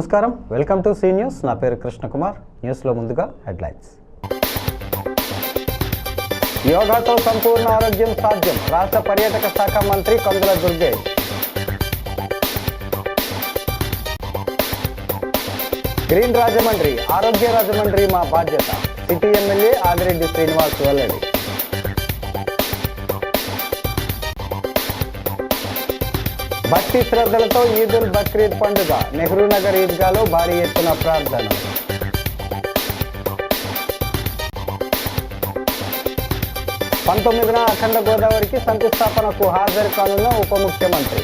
నమస్కారం, welcome to C news. నా పేరు కృష్ణకుమార్. న్యూస్లో ముందుగా హెడ్లైన్స్. యోగాతో సంపూర్ణ ఆరోగ్యం సాధ్యం, రాష్ట్ర పర్యాటక శాఖ మంత్రి కందుల దుర్గేష్. గ్రీన్ రాజమండ్రి, ఆరోగ్య రాజమండ్రి మా బాధ్యత, సిటీ ఎమ్మెల్యే ఆదిరెడ్డి శ్రీనివాస్ వెల్లడి. భక్తి శ్రద్ధలతో ఈదుల్ బక్రీద్ పండుగ, నెహ్రూ నగర్ ఈద్గాలో భారీ ఎత్తున ప్రార్థన. పంతొమ్మిదిన అఖండ గోదావరికి శంకుస్థాపనకు హాజరు కానున్న ఉప ముఖ్యమంత్రి.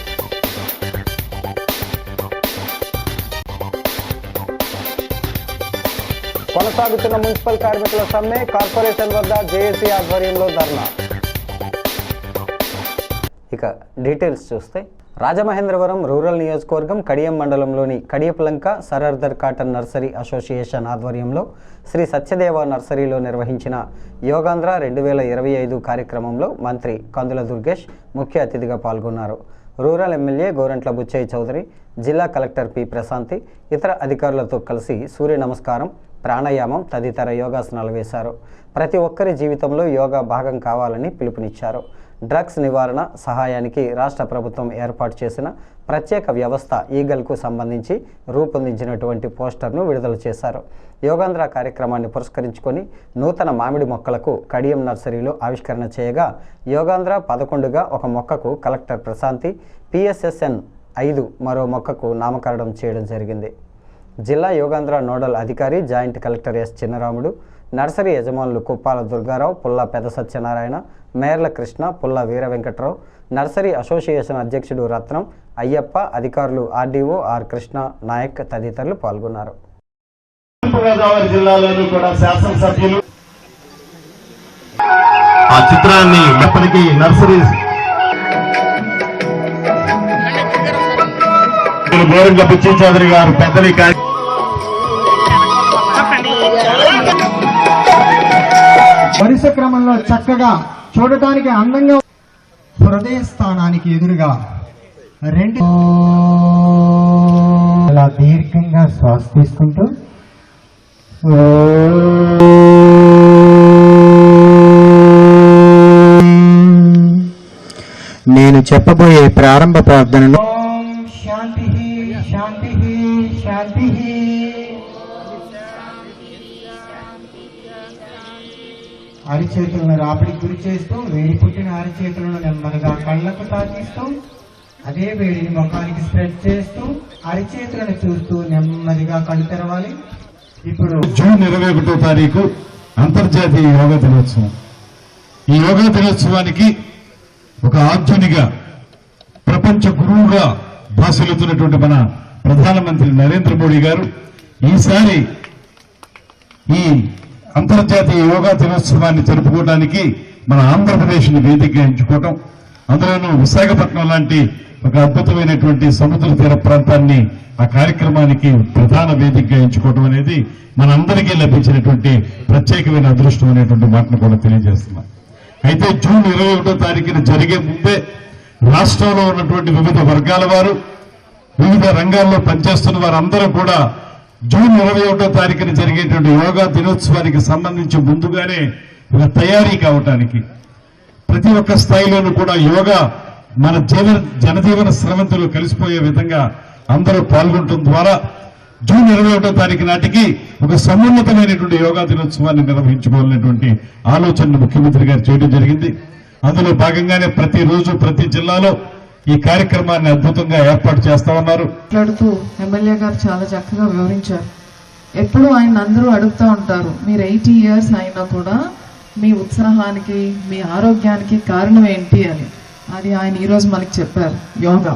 కొనసాగుతున్న మున్సిపల్ కార్మికుల సమ్మె, కార్పొరేషన్ వద్ద జేఏసీ ఆధ్వర్యంలో ధర్నా. ఇక డీటెయిల్స్ చూస్తే, రాజమహేంద్రవరం రూరల్ నియోజకవర్గం కడియం మండలంలోని కడియపులంక సరర్దర్ కాటన్ నర్సరీ అసోసియేషన్ ఆధ్వర్యంలో శ్రీ సత్యదేవ నర్సరీలో నిర్వహించిన యోగాంధ్ర 2025 కార్యక్రమంలో మంత్రి కందుల దుర్గేష్ ముఖ్య అతిథిగా పాల్గొన్నారు. రూరల్ ఎమ్మెల్యే గోరంట్ల బుచ్చయ్య చౌదరి, జిల్లా కలెక్టర్ పి ప్రశాంతి ఇతర అధికారులతో కలిసి సూర్య నమస్కారం, ప్రాణాయామం తదితర యోగాసనాలు వేశారు. ప్రతి ఒక్కరి జీవితంలో యోగా భాగం కావాలని పిలుపునిచ్చారు. డ్రగ్స్ నివారణ సహాయానికి రాష్ట్ర ప్రభుత్వం ఏర్పాటు చేసిన ప్రత్యేక వ్యవస్థ ఈగల్కు సంబంధించి రూపొందించినటువంటి పోస్టర్ను విడుదల చేశారు. యోగాంధ్ర కార్యక్రమాన్ని పురస్కరించుకొని నూతన మామిడి మొక్కలకు కడియం నర్సరీలో ఆవిష్కరణ చేయగా, యోగాంధ్ర 11గా ఒక మొక్కకు కలెక్టర్ ప్రశాంతి, PSSN 5 మరో మొక్కకు నామకరణం చేయడం జరిగింది. జిల్లా యోగాంధ్ర నోడల్ అధికారి joint collector S Chinnaramudu, nursery యజమానులు కుప్పాల దుర్గారావు, పుల్ల పెద్ద సత్యనారాయణ, మేర్ల కృష్ణ, పుల్ల వీర వెంకట్రావు, నర్సరీ అసోసియేషన్ అధ్యక్షుడు రత్నం, అయ్యప్ప, అధికారులు ఆర్డీఓ ఆర్ కృష్ణ నాయక్ తదితరులు పాల్గొన్నారు. గోదావరి జిల్లాలోనూ కూడా శాసనసభ్యులు ఆ చిత్రాన్ని ఎప్పటికీ నర్సరీ గోరంట్ల బుచ్చయ్య చౌదరి గారు పెద్దలి వరుస క్రమంలో చక్కగా చూడటానికి అందంగా హృదయ స్థానానికి ఎదురుగా రెండు అలా దీర్ఘంగా శ్వాస తీసుకుంటూ నేను చెప్పబోయే ప్రారంభ ప్రార్థనను శాంతి శాంతి శాంతి అరిచేతులను రాపిడికి గురి చేస్తూ వేడి పుట్టిన అరిచేతులను నెమ్మదిగా కళ్ళకు తాకిస్తూ అదే వేడిని ముఖానికి స్ప్రెడ్ చేస్తూ అరిచేతులను చూస్తూ నెమ్మదిగా కళ్ళు తెరవాలి. ఇప్పుడు జూన్ 21వ తారీఖు అంతర్జాతీయ యోగా దినోత్సవం. ఈ యోగా దినోత్సవానికి ఒక ఆర్జునిగా ప్రపంచ గురువుగా భాషలుతున్నటువంటి మన ప్రధానమంత్రి నరేంద్ర మోడీ గారు ఈసారి ఈ అంతర్జాతీయ యోగా దినోత్సవాన్ని జరుపుకోవడానికి మన ఆంధ్రప్రదేశ్ని వేదికగా ఎంచుకోవటం, అందులోనూ విశాఖపట్నం లాంటి ఒక అద్భుతమైనటువంటి సముద్ర తీర ప్రాంతాన్ని ఆ కార్యక్రమానికి ప్రధాన వేదికగా ఎంచుకోవటం అనేది మనందరికీ లభించినటువంటి ప్రత్యేకమైన అదృష్టం అనేటువంటి మాటను కూడా తెలియజేస్తున్నాం. అయితే జూన్ 21వ తారీఖున జరిగే ముందే రాష్ట్రంలో ఉన్నటువంటి వివిధ వర్గాల వారు, వివిధ రంగాల్లో పనిచేస్తున్న వారందరూ కూడా జూన్ 21వ తారీఖున జరిగేటువంటి యోగా దినోత్సవానికి సంబంధించి ముందుగానే ఒక తయారీ కావటానికి ప్రతి ఒక్క స్థాయిలోనూ కూడా యోగా మన జనజీవన స్రవంతిలో కలిసిపోయే విధంగా అందరూ పాల్గొనడం ద్వారా జూన్ 21వ తారీఖు నాటికి ఒక సమున్నతమైనటువంటి యోగా దినోత్సవాన్ని నిర్వహించుకోవాలనేటువంటి ఆలోచనను ముఖ్యమంత్రి గారు చేయడం జరిగింది. అందులో భాగంగానే ప్రతిరోజు ప్రతి జిల్లాలో ఈ కార్యక్రమాన్ని అద్భుతంగా ఏర్పాటు చేస్తా ఉన్నారు. మాట్లాడుతూ ఎమ్మెల్యే గారు చాలా చక్కగా వివరించారు. ఎప్పుడు ఆయన అందరూ అడుగుతూ ఉంటారు, మీరు 80 years అయినా కూడా మీ ఉత్సాహానికి, మీ ఆరోగ్యానికి కారణం ఏంటి అని. అది ఆయన ఈరోజు మనకి చెప్పారు, యోగా.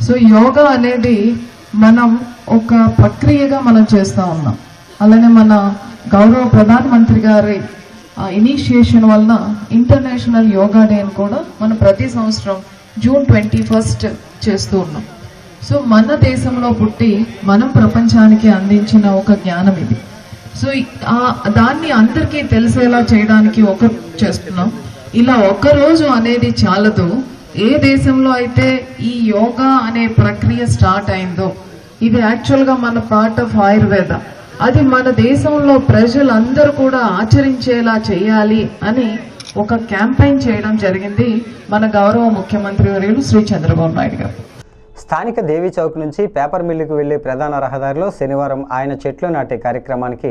సో యోగా అనేది మనం ఒక ప్రక్రియగా మనం చేస్తూ ఉన్నాం. అలానే మన గౌరవ ప్రధానమంత్రి గారి ఇనిషియేషన్ వలన ఇంటర్నేషనల్ యోగా డే అని కూడా మనం ప్రతి సంవత్సరం జూన్ 21 చేస్తూ ఉన్నాం. సో మన దేశంలో పుట్టి మనం ప్రపంచానికి అందించిన ఒక జ్ఞానం ఇది. సో దాన్ని అందరికీ తెలిసేలా చేయడానికి చేస్తున్నాం. ఇలా ఒక్కరోజు అనేది చాలదు. ఏ దేశంలో అయితే ఈ యోగా అనే ప్రక్రియ స్టార్ట్ అయిందో ఇది యాక్చువల్గా మన పార్ట్ ఆఫ్ ఆయుర్వేద. అది మన దేశంలో ప్రజలందరూ కూడా ఆచరించేలా చేయాలి అని ఒక క్యాంపెయిన్ చేయడం జరిగింది మన గౌరవ ముఖ్యమంత్రి వర్యులు శ్రీ చంద్రబాబు నాయుడు గారు. స్థానిక దేవీ చౌక్ నుంచి పేపర్ మిల్లుకు వెళ్లే ప్రధాన రహదారిలో శనివారం ఆయన చెట్లు నాటే కార్యక్రమానికి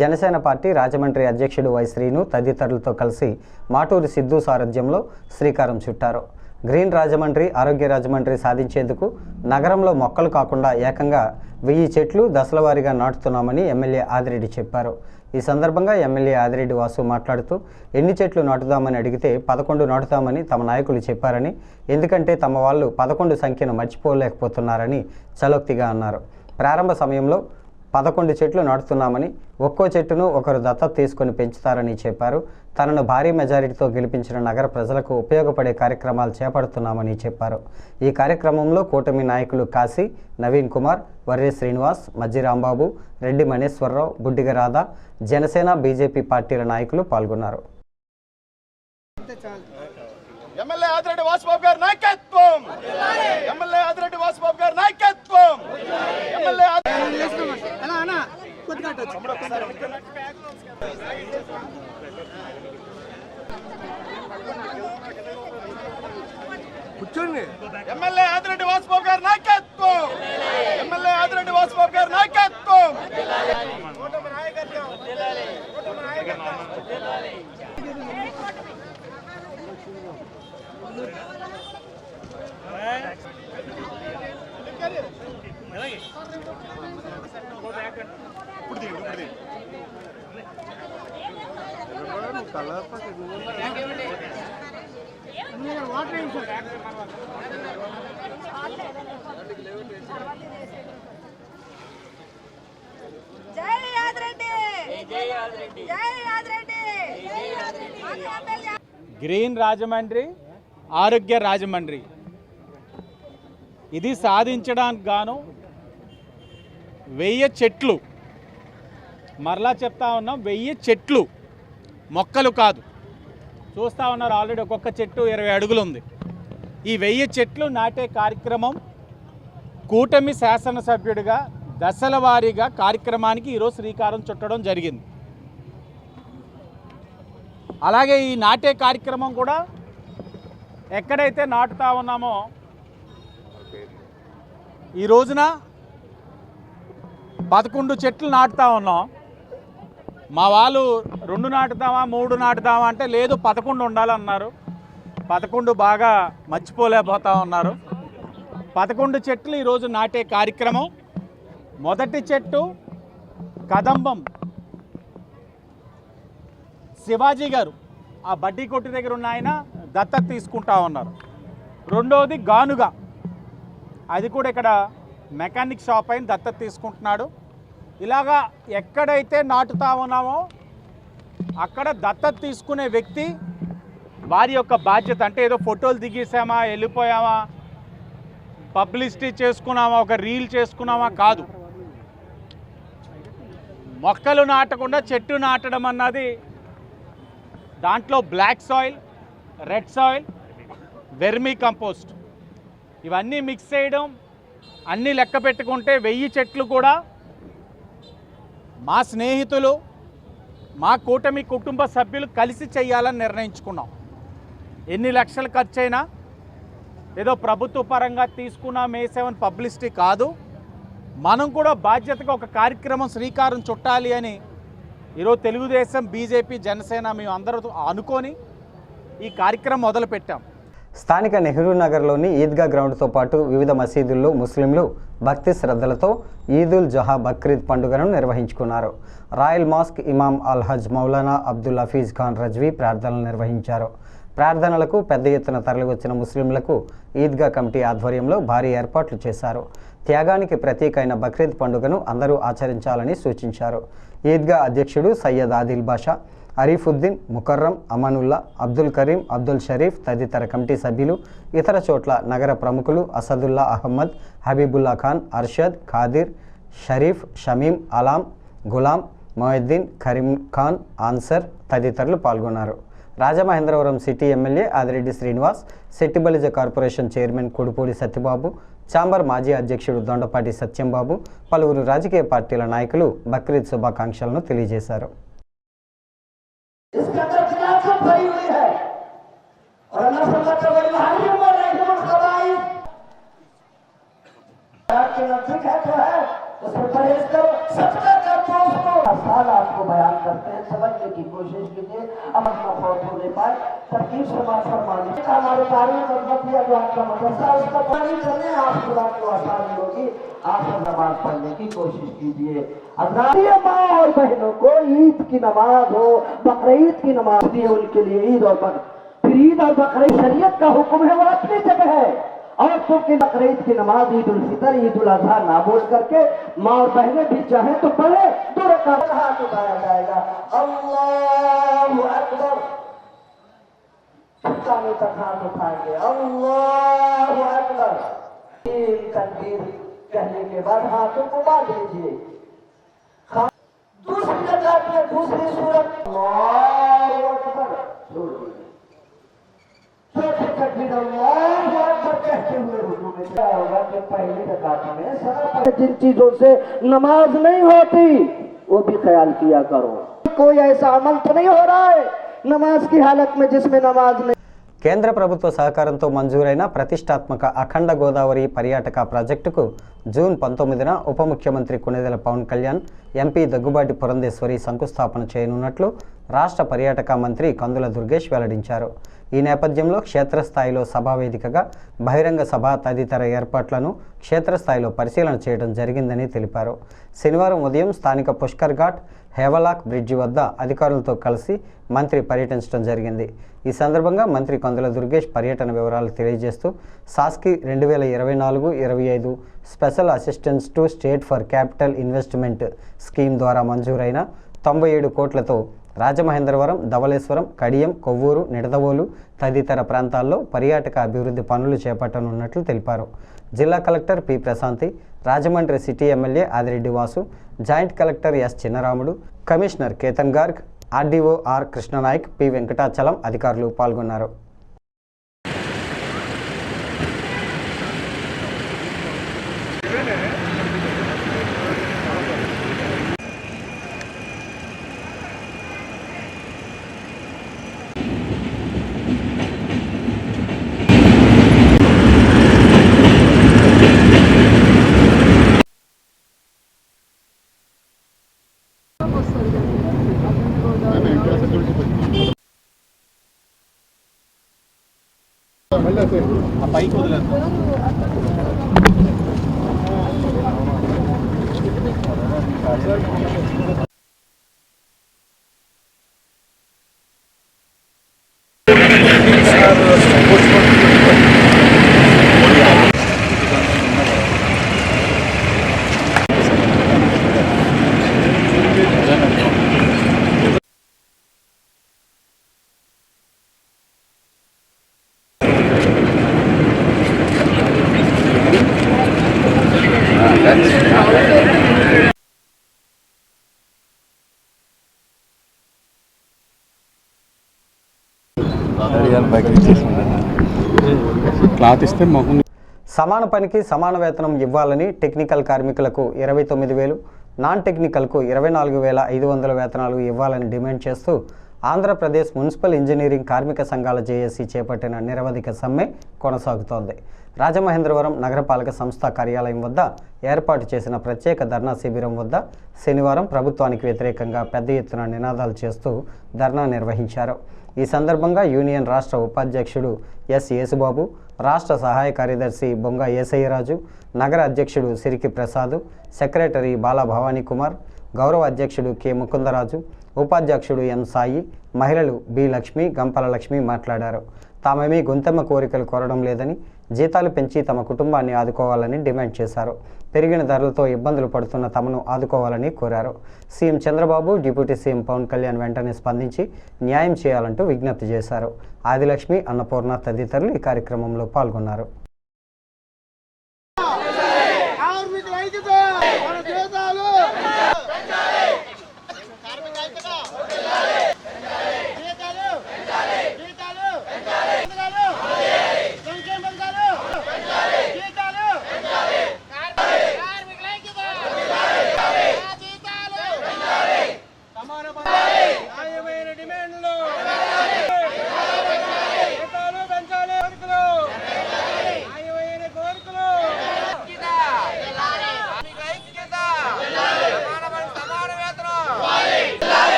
జనసేన పార్టీ రాజమండ్రి అధ్యక్షుడు వై శ్రీను తదితరులతో కలిసి మాటూరి సిద్ధు సారథ్యంలో శ్రీకారం చుట్టారు. గ్రీన్ రాజమండ్రి, ఆరోగ్య రాజమండ్రి సాధించేందుకు నగరంలో మొక్కలు కాకుండా ఏకంగా 1000 చెట్లు దశలవారీగా నాటుతున్నామని ఎమ్మెల్యే ఆదిరెడ్డి చెప్పారు. ఈ సందర్భంగా ఎమ్మెల్యే ఆదిరెడ్డి వాసు మాట్లాడుతూ ఎన్ని చెట్లు నాటుదామని అడిగితే 11 నాటుతామని తమ నాయకులు చెప్పారని, ఎందుకంటే తమ వాళ్ళు 11 సంఖ్యను మర్చిపోలేకపోతున్నారని చలోక్తిగా అన్నారు. ప్రారంభ సమయంలో 11 చెట్లు నాటుతున్నామని, ఒక్కో చెట్టును ఒకరు దత్తత తీసుకొని పెంచుతారని చెప్పారు. తనను భారీ మెజారిటీతో గెలిపించిన నగర ప్రజలకు ఉపయోగపడే కార్యక్రమాలు చేపడుతున్నామని చెప్పారు. ఈ కార్యక్రమంలో కూటమి నాయకులు కాశీ, నవీన్ కుమార్, వర్రే శ్రీనివాస్, మజ్జి రాంబాబు, రెడ్డి మణేశ్వరరావు, బుడ్డిగ రాధా, జనసేన, బీజేపీ పార్టీల నాయకులు పాల్గొన్నారు. ఎమ్మెల్యే ఆదిరెడ్డి వాసుబాబు గారి నాయకత్వం, ఎమ్మెల్యే ఆదిరెడ్డి వాసుబాబు గారి నాయకత్వం, ఎమ్మెల్యే కూర్చోండి. ఎమ్మెల్యే ఆదిరెడ్డి వాసుబాబు గారి నాయకత్వం, ఎమ్మెల్యే ఆదిరెడ్డి వాసుబాబు గారి నాయకత్వం. గ్రీన్ రాజమండ్రి, ఆరోగ్య రాజమండ్రి ఇది సాధించడానికి గాను 1000 చెట్లు, మరలా చెప్తా ఉన్నాం, 1000 చెట్లు, మొక్కలు కాదు. చూస్తూ ఉన్నారు ఆల్రెడీ ఒక్కొక్క చెట్టు 20 అడుగులు ఉంది. ఈ 1000 చెట్లు నాటే కార్యక్రమం కూటమి శాసనసభ్యుడిగా దశల వారీగా కార్యక్రమానికి ఈరోజు శ్రీకారం చుట్టడం జరిగింది. అలాగే ఈ నాటే కార్యక్రమం కూడా ఎక్కడైతే నాటుతా ఉన్నామో ఈ రోజున 11 చెట్లు నాటుతా ఉన్నాం. మా వాళ్ళు 2 నాటుదామా 3 నాటుదామా అంటే లేదు 11 ఉండాలన్నారు. 11 బాగా మర్చిపోలేకపోతా ఉన్నారు. 11 చెట్లు ఈరోజు నాటే కార్యక్రమం. మొదటి చెట్టు కదంబం శివాజీ గారు, ఆ బడ్డీ కొట్టు దగ్గర ఉన్న ఆయన దత్తత తీసుకుంటా ఉన్నారు. రెండవది గానుగా, అది కూడా ఇక్కడ మెకానిక్ షాప్ అయిన దత్తత తీసుకుంటున్నాడు. ఇలాగా ఎక్కడైతే నాటుతా ఉన్నామో అక్కడ దత్తత తీసుకునే వ్యక్తి వారి యొక్క బాధ్యత. అంటే ఏదో ఫోటోలు దిగేసామా, వెళ్ళిపోయామా, పబ్లిసిటీ చేసుకున్నామా, ఒక రీల్ చేసుకున్నామా కాదు. మొక్కలు నాటకుండా చెట్టు నాటడం అన్నది దాంట్లో black soil, red soil, vermicompost ఇవన్నీ మిక్స్ చేయడం, అన్నీ లెక్క పెట్టుకుంటే 1000 చెట్లు కూడా మా స్నేహితులు, మా కూటమి కుటుంబ సభ్యులు కలిసి చేయాలని నిర్ణయించుకున్నాం. ఎన్ని లక్షలు ఖర్చు అయినా ఏదో ప్రభుత్వ పరంగా తీసుకున్నాం వేసామని పబ్లిసిటీ కాదు. మనం కూడా బాధ్యతగా ఒక కార్యక్రమం శ్రీకారం చుట్టాలి అని ఈరోజు తెలుగుదేశం, బీజేపీ, జనసేన మేము అందరూ అనుకొని ఈ కార్యక్రమం మొదలుపెట్టాం. స్థానిక నెహ్రూ నగర్లోని ఈద్గా గ్రౌండ్తో పాటు వివిధ మసీదుల్లో ముస్లింలు భక్తి శ్రద్ధలతో ఈదుల్ జుహా బక్రీద్ పండుగను నిర్వహించుకున్నారు. రాయల్ మాస్క్ ఇమాం అల్హజ్ మౌలానా అబ్దుల్ హఫీజ్ ఖాన్ రజ్వీ ప్రార్థనలు నిర్వహించారు. ప్రార్థనలకు పెద్ద ఎత్తున తరలివచ్చిన ముస్లింలకు ఈద్గా కమిటీ ఆధ్వర్యంలో భారీ ఏర్పాట్లు చేశారు. త్యాగానికి ప్రతీక అయిన బక్రీద్ పండుగను అందరూ ఆచరించాలని సూచించారు. ఈద్గా అధ్యక్షుడు సయ్యద్ ఆదిల్ బాషా, అరీఫుద్దీన్, ముకర్రం, అమానుల్లా, అబ్దుల్ కరీం, అబ్దుల్ షరీఫ్ తదితర కమిటీ సభ్యులు, ఇతర చోట్ల నగర ప్రముఖులు అసదుల్లా అహ్మద్, హబీబుల్లా ఖాన్, అర్షద్, ఖాదిర్, షరీఫ్, షమీం, అలాం, గులాం, మొయిద్దీన్, కరీం ఖాన్, ఆన్సర్ తదితరులు పాల్గొన్నారు. Rajamahendravaram city MLA Adireddy Srinivas, Settibalija corporation chairman Kudupudi Satyababu, chamber మాజీ అధ్యక్షుడు దొండపాటి సత్యంబాబు, పలువురు రాజకీయ పార్టీల నాయకులు బక్రీద్ శుభాకాంక్షలను తెలియజేశారు. आपको बयान करते हैं, समझने की कोशिश कीजिए। अमन फौत होने पाए तरकीब फरमानी हमारे तारीख जो आपका मदरसा उसका पानी करने आपको रात को आसानी होगी। आप नमाज पढ़ने की कोशिश कीजिए। माँ और बहनों को ईद की नमाज हो, बकरीद की नमाज दिए उनके लिए ईद और फिर ईद और बकरीद शरीयत का हुक्म है, वो अपनी जगह है। और क्योंकि बकरीद की नमाज ईद उल फितर ईद उल अजहा ना बोल करके माँ और बहनें भी चाहे तो पढ़े, 2 रकात हाथ उठाया जाएगा। अल्लाहु अकबर, कानों तक हाथ उठाएंगे। अल्लाहु अकबर, 3 तकबीर कहने के बाद हाथों को बांध लीजिए। दूसरी रकात में दूसरी सूरत अल्लाहु अकबर छोड़ दीजिए। जिन चीजों से नमाज नहीं होती वो भी ख्याल किया करो। कोई ऐसा अमल तो नहीं हो रहा है नमाज की हालत में जिसमें नमाज नहीं। కేంద్ర ప్రభుత్వ సహకారంతో మంజూరైన ప్రతిష్టాత్మక అఖండ గోదావరి పర్యాటక ప్రాజెక్టుకు జూన్ 19న ఉప ముఖ్యమంత్రి కొణిదెల పవన్ కళ్యాణ్, ఎంపీ దగ్గుబాటి పురంధేశ్వరి శంకుస్థాపన చేయనున్నట్లు రాష్ట్ర పర్యాటక మంత్రి కందుల దుర్గేష్ వెల్లడించారు. ఈ నేపథ్యంలో క్షేత్రస్థాయిలో సభావేదికగా బహిరంగ సభ తదితర ఏర్పాట్లను క్షేత్రస్థాయిలో పరిశీలన చేయడం జరిగిందని తెలిపారు. శనివారం ఉదయం స్థానిక పుష్కర్ ఘాట్, హేవలాక్ బ్రిడ్జి వద్ద అధికారులతో కలిసి మంత్రి పర్యటించడం జరిగింది. ఈ సందర్భంగా మంత్రి కందుల దుర్గేష్ పర్యటన వివరాలు తెలియజేస్తూ సాస్కి 2024-25 special assistance to state for capital investment scheme ద్వారా మంజూరైన 97 కోట్లతో రాజమహేంద్రవరం, ధవళేశ్వరం, కడియం, కొవ్వూరు, నిడదవోలు తదితర ప్రాంతాల్లో పర్యాటక అభివృద్ధి పనులు చేపట్టనున్నట్లు తెలిపారు. జిల్లా collector P Prashanti, Rajahmundry city MLA Adireddy Vasu, joint collector S Chinnaramudu, commissioner Ketan Garg, RDO R Krishnanayak, P Venkatachalam అధికారులు పాల్గొన్నారు. ఆ పైకి వదిలేదు. క్లాత్ ఇస్తే మొహం. సమాన పనికి సమాన వేతనం ఇవ్వాలని టెక్నికల్ కార్మికులకు 29,000, నాన్ టెక్నికల్కు 24,500 వేతనాలు ఇవ్వాలని డిమాండ్ చేస్తూ ఆంధ్రప్రదేశ్ మున్సిపల్ ఇంజనీరింగ్ కార్మిక సంఘాల జేఏసీ చేపట్టిన నిరవధిక సమ్మె కొనసాగుతోంది. రాజమహేంద్రవరం నగరపాలక సంస్థ కార్యాలయం వద్ద ఏర్పాటు చేసిన ప్రత్యేక ధర్నా శిబిరం వద్ద శనివారం ప్రభుత్వానికి వ్యతిరేకంగా పెద్ద ఎత్తున నినాదాలు చేస్తూ ధర్నా నిర్వహించారు. ఈ సందర్భంగా యూనియన్ రాష్ట్ర ఉపాధ్యక్షుడు ఎస్ యేసుబాబు, రాష్ట్ర సహాయ కార్యదర్శి బొంగ ఏసయ్యరాజు, నగర అధ్యక్షుడు సిరికి ప్రసాద్, సెక్రటరీ బాలా భవానీ కుమార్, గౌరవ అధ్యక్షుడు కె ముకుందరాజు, ఉపాధ్యక్షుడు ఎం సాయి, మహిళలు బి లక్ష్మి, గంపల లక్ష్మి మాట్లాడారు. తామేమీ గొంతెమ్మ కోరికలు కోరడం లేదని, జీతాలు పెంచి తమ కుటుంబాన్ని ఆదుకోవాలని డిమాండ్ చేశారు. పెరిగిన ధరలతో ఇబ్బందులు పడుతున్న తమను ఆదుకోవాలని కోరారు. CM Chandrababu, deputy CM Pawan Kalyan వెంటనే స్పందించి న్యాయం చేయాలంటూ విజ్ఞప్తి చేశారు. ఆదిలక్ష్మి, అన్నపూర్ణ తదితరులు ఈ కార్యక్రమంలో పాల్గొన్నారు.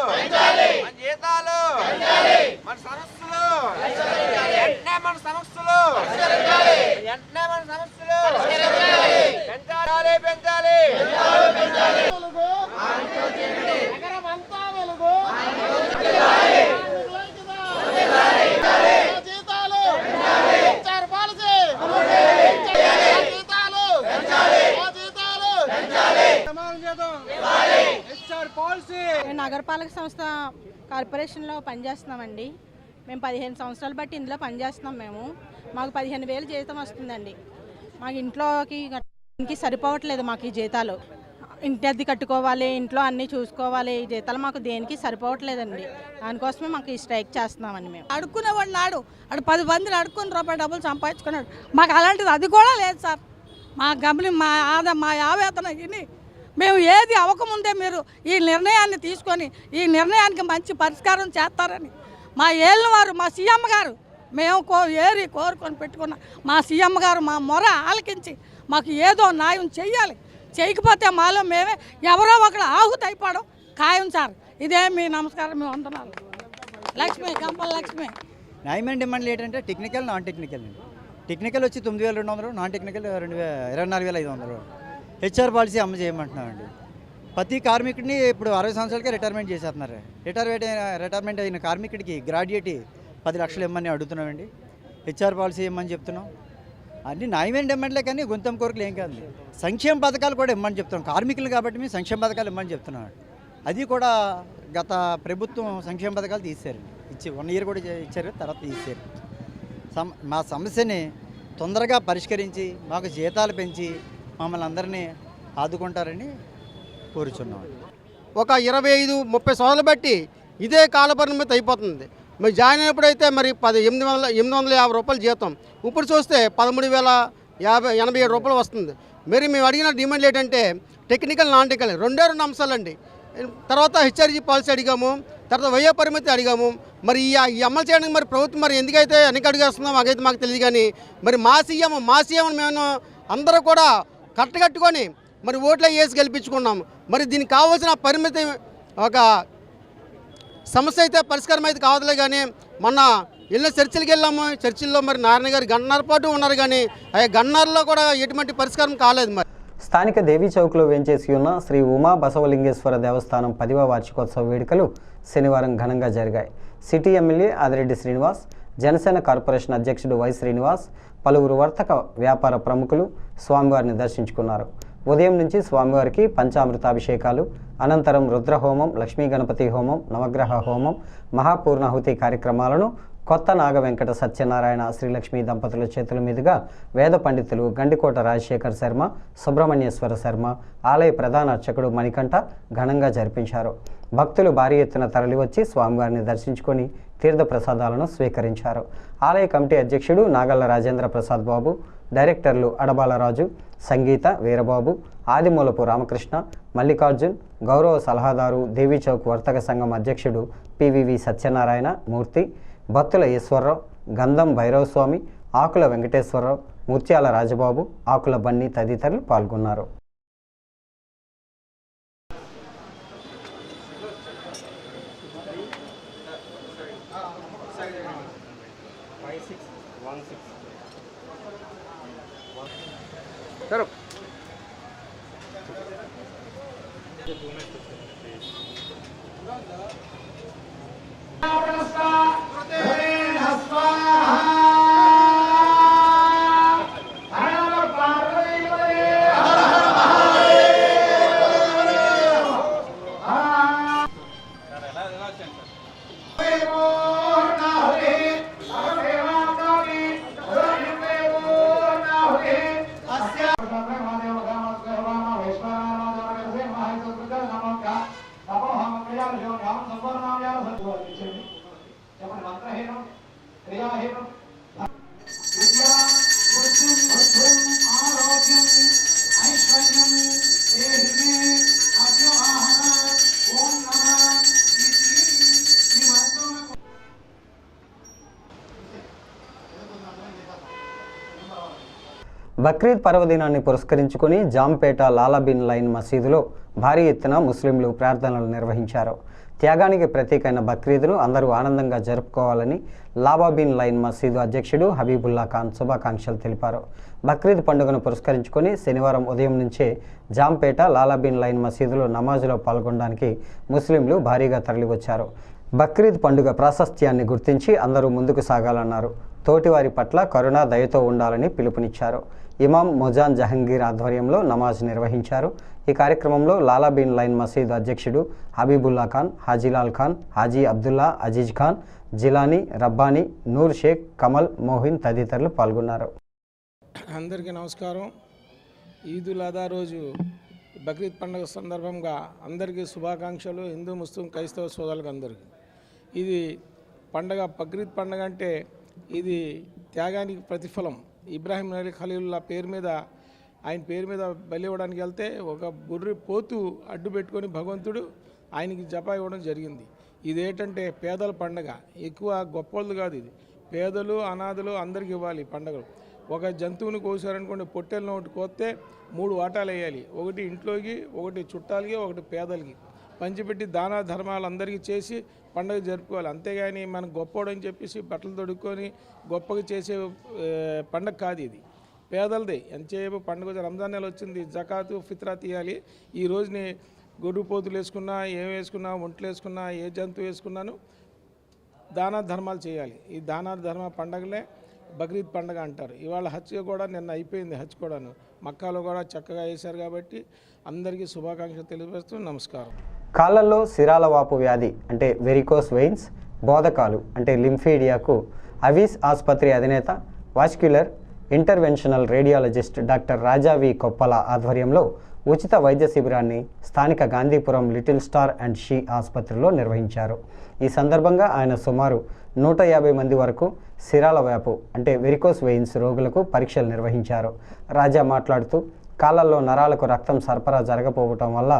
మన జీతాలు మన సమస్యలు వెంటనే మన సమస్యలు పెంచాలి నగరమంతా వెలుగు జీతాలు హెచ్ఆర్ పాలసీ హెచ్ఆర్ పాలసీ. నగరపాలక సంస్థ కార్పొరేషన్లో పనిచేస్తున్నామండి. మేము 15 సంవత్సరాలు బట్టి ఇందులో పనిచేస్తున్నాం. మాకు 15,000 జీతం వస్తుందండి. మాకు ఇంట్లోకి సరిపోవట్లేదు. మాకు ఈ జీతాలు ఇంటి అద్దె కట్టుకోవాలి, ఇంట్లో అన్నీ చూసుకోవాలి. ఈ జీతాలు మాకు దేనికి సరిపోవట్లేదండి. దానికోసమే మాకు ఈ స్ట్రైక్ చేస్తున్నామండి. మేము అడుక్కునేవాడు నాడు 10 మందిని అడుక్కుని రూపాయి డబ్బులు సంపాదించుకున్నాడు. మాకు అలాంటిది అది కూడా లేదు సార్. మా గమని మా ఆవేదన విని మేము ఏది అవ్వకముందే మీరు ఈ నిర్ణయాన్ని తీసుకొని ఈ నిర్ణయానికి మంచి పరిష్కారం చేస్తారని మా ఏళ్ళ వారు, మా సీఎం గారు, మేము కోరుకొని పెట్టుకున్న మా సీఎం గారు మా మొర ఆలకించి మాకు ఏదో న్యాయం చెయ్యాలి. చేయకపోతే మాలో మేమే ఎవరో ఒకరు ఆహుతి అయిపోవడం ఖాయం సార్. ఇదే మీ నమస్కారం. మేము వందనాలు. లక్ష్మి, కంపల్ లక్ష్మి. న్యాయం అండ్ డిమాండ్లు ఏంటంటే టెక్నికల్, నాన్ టెక్నికల్ అండి. టెక్నికల్ వచ్చి 9,200, నాన్ టెక్నికల్ 24,500. హెచ్ఆర్ పాలసీ అమలు చేయమంటున్నామండి. ప్రతి కార్మికుడిని ఇప్పుడు 60 సంవత్సరాలకే రిటైర్మెంట్ చేసేస్తున్నారు. రిటైర్మెంట్ అయిన కార్మికుడికి గ్రాడ్యుయేట్ 10 లక్షలు ఇమ్మని అడుగుతున్నామండి. హెచ్ఆర్ పాలసీ ఇమ్మని చెప్తున్నాం. అన్ని న్యాయమైన డిమాండ్లే కానీ గుంతం కోరికలు ఏం కాదు. సంక్షేమ పథకాలు కూడా ఇమ్మని చెప్తున్నాం. కార్మికులు కాబట్టి మేము సంక్షేమ పథకాలు ఇమ్మని చెప్తున్నాం. అది కూడా గత ప్రభుత్వం సంక్షేమ పథకాలు తీశారు. 1 ఇయర్ కూడా ఇచ్చారు, తర్వాత తీశారు. మా సమస్యని తొందరగా పరిష్కరించి మాకు జీతాలు పెంచి మమ్మల్ని అందరినీ ఆదుకుంటారని కోరుచున్నాం. ఒక 25-30 సంవత్సరాలు బట్టి ఇదే కాలపరిమితి అయిపోతుంది. మరి జాయిన్ అయినప్పుడైతే మరి 850 రూపాయలు జీతం, ఇప్పుడు చూస్తే 13,087 రూపాయలు వస్తుంది. మరి మేము అడిగిన డిమాండ్లు ఏంటంటే టెక్నికల్, నాన్ టెక్నికల్ 2 అంశాలండి. తర్వాత హెచ్ఆర్జీ పాలసీ అడిగాము, తర్వాత వయో పరిమితి అడిగాము. మరి ఈ అమలు చేయడానికి మరి ప్రభుత్వం మరి ఎందుకైతే వెనక అడిగేస్తుందో మాకు తెలియదు. కానీ మరి మా సీఎం మేము అందరూ కూడా కట్టుకొని మరి ఓట్లు వేసి గెలిపించుకున్నాము. మరి దీనికి కావాల్సిన పరిమితి ఒక సమస్య అయితే పరిష్కారం అయితే కావదులే. కానీ మొన్న ఎన్నో చర్చిలకు వెళ్ళాము. చర్చిల్లో మరి నారాయణ గారు గన్నర పాటు ఉన్నారు, కానీ ఆ గన్నర్లో కూడా ఎటువంటి పరిష్కారం కాలేదు. మరి స్థానిక దేవీ చౌక్లో వేంచేసి ఉన్న శ్రీ ఉమా బసవలింగేశ్వర దేవస్థానం 10వ వార్షికోత్సవ వేడుకలు శనివారం ఘనంగా జరిగాయి. City MLA Adireddy Srinivas, Janasena corporation అధ్యక్షుడు వై శ్రీనివాస్, పలువురు వర్తక వ్యాపార ప్రముఖులు స్వామివారిని దర్శించుకున్నారు. ఉదయం నుంచి స్వామివారికి పంచామృతాభిషేకాలు, అనంతరం రుద్రహోమం, లక్ష్మీ గణపతి హోమం, నవగ్రహ హోమం, మహాపూర్ణాహుతి కార్యక్రమాలను కొత్త నాగ వెంకట సత్యనారాయణ శ్రీలక్ష్మి దంపతుల చేతుల మీదుగా వేద పండితులు గండికోట రాజశేఖర్ శర్మ, సుబ్రహ్మణ్యేశ్వర శర్మ, ఆలయ ప్రధాన అర్చకుడు మణికంఠ ఘనంగా జరిపించారు. భక్తులు భారీ ఎత్తున తరలివచ్చి స్వామివారిని దర్శించుకొని తీర్థప్రసాదాలను స్వీకరించారు. ఆలయ కమిటీ అధ్యక్షుడు నాగళ్ల రాజేంద్ర ప్రసాద్ బాబు, డైరెక్టర్లు అడబాలరాజు, సంగీత, వీరబాబు, ఆదిమూలపు రామకృష్ణ, మల్లికార్జున్, గౌరవ సలహాదారు, దేవీ చౌక్ వర్తక సంఘం అధ్యక్షుడు పివివి సత్యనారాయణ మూర్తి, బత్తుల ఈశ్వరరావు, గంధం భైరవస్వామి, ఆకుల వెంకటేశ్వరరావు, ముత్యాల రాజబాబు, ఆకుల బన్నీ తదితరులు పాల్గొన్నారు. బక్రీద్ పర్వదినాన్ని పురస్కరించుకుని జాంపేట లాలాబిన్ లైన్ మసీదులో భారీ ఎత్తున ముస్లింలు ప్రార్థనలు నిర్వహించారు. త్యాగానికి ప్రతీకైన బక్రీద్ను అందరూ ఆనందంగా జరుపుకోవాలని లాబాబిన్ లైన్ మసీదు అధ్యక్షుడు హబీబుల్లా ఖాన్ శుభాకాంక్షలు తెలిపారు. బక్రీద్ పండుగను పురస్కరించుకొని శనివారం ఉదయం నుంచే జాంపేట లాలాబిన్ లైన్ మసీదులో నమాజులో పాల్గొనడానికి ముస్లింలు భారీగా తరలివచ్చారు. బక్రీద్ పండుగ ప్రాశస్త్యాన్ని గుర్తించి అందరూ ముందుకు సాగాలన్నారు. తోటివారి పట్ల కరుణ దయతో ఉండాలని పిలుపునిచ్చారు. ఇమాం మొజాన్ జహంగీర్ ఆధ్వర్యంలో నమాజ్ నిర్వహించారు. ఈ కార్యక్రమంలో లాలాబిన్ లైన్ మసీద్ అధ్యక్షుడు హబీబుల్లా ఖాన్, హాజీలాల్ ఖాన్, హాజీ అబ్దుల్లా, అజీజ్ ఖాన్, జిలానీ, రబ్బానీ, నూర్ షేక్, కమల్, మోహిన్ తదితరులు పాల్గొన్నారు. అందరికీ నమస్కారం. ఈదుల్ అదా రోజు బక్రీద్ పండుగ సందర్భంగా అందరికీ శుభాకాంక్షలు. హిందూ, ముస్లిం, క్రైస్తవ సోదరులకు అందరికీ ఇది పండగ. బక్రీద్ పండుగ అంటే ఇది త్యాగానికి ప్రతిఫలం. ఇబ్రాహీం నబీ ఖలీలుల్లా పేరు మీద, ఆయన పేరు మీద బలి ఇవ్వడానికి వెళ్తే ఒక బుర్రి పోతు అడ్డు పెట్టుకొని భగవంతుడు ఆయనకి జపా ఇవ్వడం జరిగింది. ఇదేంటంటే పేదల పండగ, ఎక్కువ గొప్పలు కాదు. ఇది పేదలు, అనాథలు అందరికి ఇవ్వాలి పండగలు. ఒక జంతువుని కోసారనుకోండి, పొట్టెలను ఒకటి కోస్తే 3 వాటాలు వేయాలి. ఒకటి ఇంట్లోకి, ఒకటి చుట్టాలకి, ఒకటి పేదలకి పంచిపెట్టి దాన ధర్మాలు అందరికీ చేసి పండుగ జరుపుకోవాలి. అంతేగాని మనకు గొప్పోడని చెప్పేసి బట్టలు తొడుక్కొని గొప్పగా చేసే పండగ కాదు ఇది. పేదలదే. ఎంతసేపు పండుగ రంజాన్ నెల వచ్చింది, జకాతు ఫిత్రా తీయాలి. ఈ రోజుని గొడ్డు పోతులు వేసుకున్నా, ఏం వేసుకున్నా, ఒంట్లు వేసుకున్నా, ఏ జంతువు వేసుకున్నాను దాన ధర్మాలు చేయాలి. ఈ దాన ధర్మ పండగలే బక్రీద్ పండుగ అంటారు. ఇవాళ హజ్ కూడా నిన్న అయిపోయింది. హజ్ కూడాను మక్కాలో కూడా చక్కగా వేశారు. కాబట్టి అందరికీ శుభాకాంక్షలు తెలియజేస్తూ నమస్కారం. కాళ్ళల్లో సిరాల వాపు వ్యాధి అంటే వెరికోస్ వెయిన్స్, బోధకాలు అంటే లింఫీడియాకు అవీస్ ఆసుపత్రి అధినేత వాస్క్యులర్ ఇంటర్వెన్షనల్ రేడియాలజిస్ట్ డాక్టర్ రాజా వి కొప్పల ఆధ్వర్యంలో ఉచిత వైద్య శిబిరాన్ని స్థానిక Gandhipuram little star and she ఆసుపత్రిలో నిర్వహించారు. ఈ సందర్భంగా ఆయన సుమారు 150 మంది వరకు సిరాల వ్యాపు అంటే వెరికోస్ వెయిన్స్ రోగులకు పరీక్షలు నిర్వహించారు. రాజా మాట్లాడుతూ కాళ్ళల్లో నరాలకు రక్తం సరఫరా జరగకపోవటం వల్ల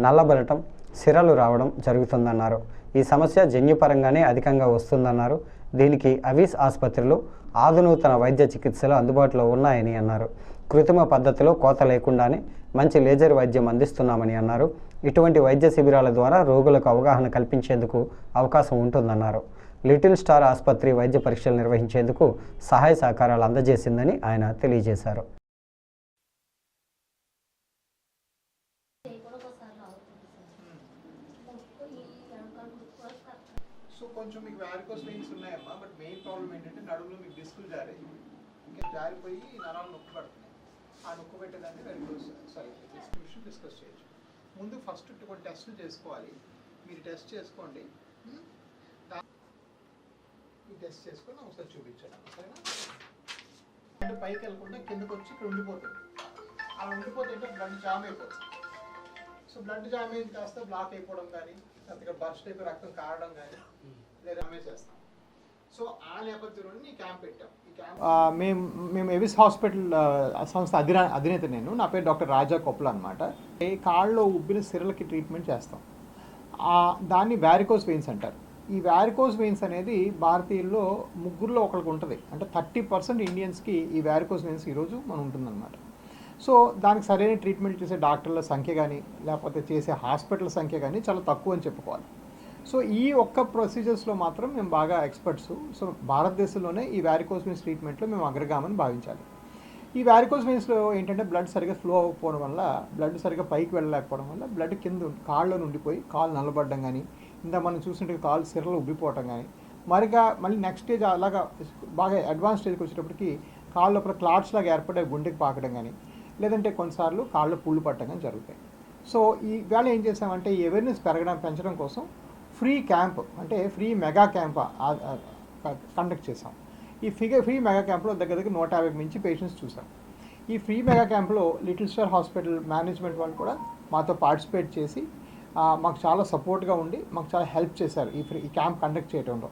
నల్లబడటం, సిరలు రావడం జరుగుతుందన్నారు. ఈ సమస్య జన్యుపరంగానే అధికంగా వస్తుందన్నారు. దీనికి అవీస్ ఆసుపత్రిలో ఆధునూతన వైద్య చికిత్సలు అందుబాటులో ఉన్నాయని అన్నారు. కృత్రిమ పద్ధతిలో కోత లేకుండానే మంచి లేజర్ వైద్యం అందిస్తున్నామని అన్నారు. ఇటువంటి వైద్య శిబిరాల ద్వారా రోగులకు అవగాహన కల్పించేందుకు అవకాశం ఉంటుందన్నారు. లిటిల్ స్టార్ ఆసుపత్రి వైద్య పరీక్షలు నిర్వహించేందుకు సహాయ సహకారాలు అందజేసిందని ఆయన తెలియజేశారు. సో కొంచెం మీకు వారికోస్ వెయిన్స్ ఉన్నాయమ్మా, బట్ మెయిన్ ప్రాబ్లం ఏంటంటే నడుములో మీకు డిస్కులు జారాయి, ఇంకా జారిపోయి నరాలు నొక్కు పడుతున్నాయి. ఆ నొక్కు పెట్టేదాన్ని వారికోస్ విషయం డిస్కస్ చేయొచ్చు. ముందు ఫస్ట్ కొన్ని టెస్టులు చేసుకోవాలి. మీరు టెస్ట్ చేసుకోండి, ఈ టెస్ట్ చేసుకొని ఒకసారి చూపించండి, సరేనా? అంటే పైకి వెళ్ళకుండా కిందకు వచ్చి ఇక్కడ ఉండిపోతుంది. అలా ఉండిపోతుంటే బ్లడ్ జామ్ అయిపోతుంది. సో బ్లడ్ జామ్ అయింది కాస్త బ్లాక్ అయిపోవడం కానీ, లేకపోతే ఇక్కడ బర్స్ట్ అయిపోయి రక్తం కారడం కానీ లేదా చేస్తాం. సో ఆ నేపథ్యంలో ఈ క్యాంప్ పెట్టాం. ఈ క్యాంప్ మేము ఎవిస్ హాస్పిటల్ సంస్థ అధినేత నేను. నా పేరు డాక్టర్ రాజా కొప్పల అనమాట. ఈ కాళ్ళలో ఉబ్బిన సిరలకి ట్రీట్మెంట్ చేస్తాం. దాన్ని వారికోస్ వెయిన్స్ అంటారు. ఈ వారికోస్ వెయిన్స్ అనేది భారతీయుల్లో 3లో ఒకరికి ఉంటుంది. అంటే 30% ఇండియన్స్కి ఈ వారికోస్ వెయిన్స్ ఈరోజు మనం ఉంటుందన్నమాట. సో దానికి సరైన ట్రీట్మెంట్ చేసే డాక్టర్ల సంఖ్య కానీ, లేకపోతే చేసే హాస్పిటల్ సంఖ్య కానీ చాలా తక్కువ అని చెప్పుకోవాలి. సో ఈ ఒక్క ప్రొసీజర్స్లో మాత్రం మేము బాగా ఎక్స్పర్ట్స్. సో భారతదేశంలోనే ఈ వారికోస్ వెయిన్స్ ట్రీట్మెంట్లో మేము అగ్రగామని భావించాలి. ఈ వారికోస్ వెయిన్స్లో ఏంటంటే బ్లడ్ సరిగ్గా ఫ్లో అవ్వకపోవడం వల్ల, బ్లడ్ సరిగ్గా పైకి వెళ్ళలేకపోవడం వల్ల బ్లడ్ కింద కాళ్ళలో నుండిపోయి కాళ్ళు నల్లబడడం కానీ, ఇంత మనం చూసినట్టు కాళ్ళు సిరలు ఉబ్బిపోవటం కానీ, మళ్ళీ నెక్స్ట్ స్టేజ్ అలాగా బాగా అడ్వాన్స్ స్టేజ్కి వచ్చేటప్పటికి కాళ్ళ లోపల క్లాట్స్ లాగా ఏర్పడే గుండెకి పాకడం కానీ, లేదంటే కొన్నిసార్లు కాళ్ళు పుళ్ళు పట్టడం కానీ జరుగుతాయి. సో ఈ వేళ ఏం చేసామంటే ఈ అవేర్నెస్ పెంచడం కోసం ఫ్రీ క్యాంప్, అంటే ఫ్రీ మెగా క్యాంప్ కండక్ట్ చేసాం. ఈ ఫ్రీ మెగా క్యాంప్లో దగ్గర 150 మించి పేషెంట్స్ చూసాం. ఈ ఫ్రీ మెగా క్యాంప్లో లిటిల్ స్టార్ హాస్పిటల్ మేనేజ్మెంట్ వాళ్ళు కూడా మాతో పార్టిసిపేట్ చేసి మాకు చాలా సపోర్ట్గా ఉండి మాకు చాలా హెల్ప్ చేశారు ఈ క్యాంప్ కండక్ట్ చేయడంలో.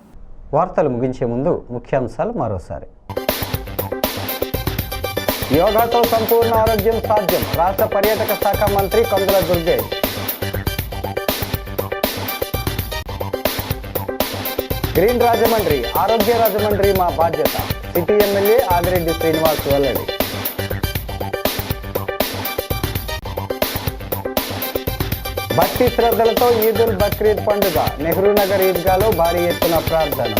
వార్తలు ముగించే ముందు ముఖ్యాంశాలు మరోసారి. యోగాతో సంపూర్ణ ఆరోగ్యం సాధ్యం, రాష్ట్ర పర్యాటక శాఖ మంత్రి కందుల దుర్గేష్. గ్రీన్ రాజమండ్రి, ఆరోగ్య రాజమండ్రి మా బాధ్యత, సిటీ ఎమ్మెల్యే ఆదిరెడ్డి శ్రీనివాస్ వెల్లడి. భక్తి శ్రద్ధలతో ఈదుల్ బక్రీద్ పండుగ నెహ్రూ నగర్ ఈద్గాలో భారీ ఎత్తున ప్రార్థన.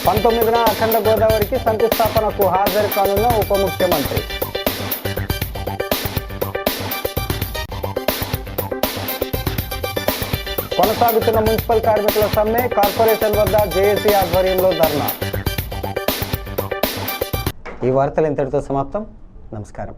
పంతొమ్మిదిన అఖండ గోదావరికి శంకుస్థాపనకు హాజరు కానున్న ఉప ముఖ్యమంత్రి. కొనసాగుతున్న మున్సిపల్ కార్మికుల సమ్మె, కార్పొరేషన్ వద్ద జేఏసీ ఆధ్వర్యంలో ధర్నా. ఈ వార్తలు ఇంతటితో సమాప్తం. నమస్కారం.